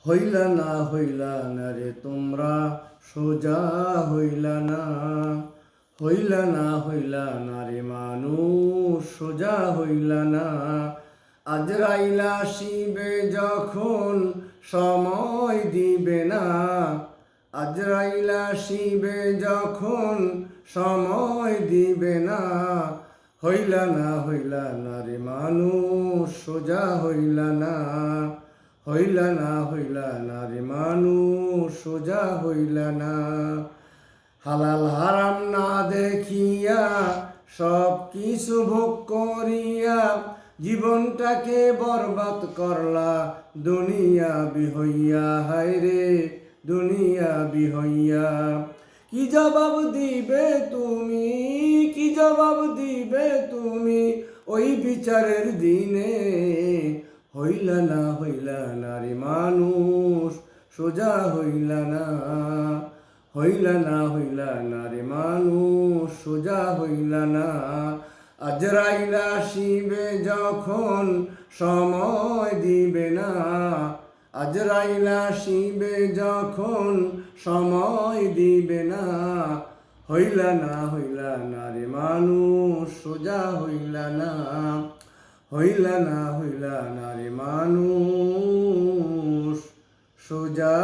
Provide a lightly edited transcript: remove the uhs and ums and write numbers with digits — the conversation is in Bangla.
হইলা না রে তোমরা সোজা হইলা না, হইলা না রে মানুষ সোজা হইলা না। আজরাইলা আসিবে যখন সময় দিবে না, আজরাইলা আসিবে যখন সময় দিবে না। হইলা না রে মানুষ সোজা হইলা না, হইলা না রে মানুষ সোজা হইলা না। হালাল হারাম না দেখিয়া সব কিছু ভোগ করিয়া জীবনটাকে বরবাদ করলা দুনিয়া বিহইয়া, হায় রে দুনিয়া বিহইয়া। কি জবাব দিবে তুমি, কি জবাব দিবে তুমি ওই বিচারের দিনে? হইলা না রে মানুষ সোজা হইলা না, হইলা না রে মানুষ সোজা হইলা না। আজরাইলা আসিবে যখন সময় দিবে না, আজরাইলা আসিবে যখন সময় দিবে না। হইলা না রে মানুষ সোজা হইলা না, হইলা না রে মানুষ সোজা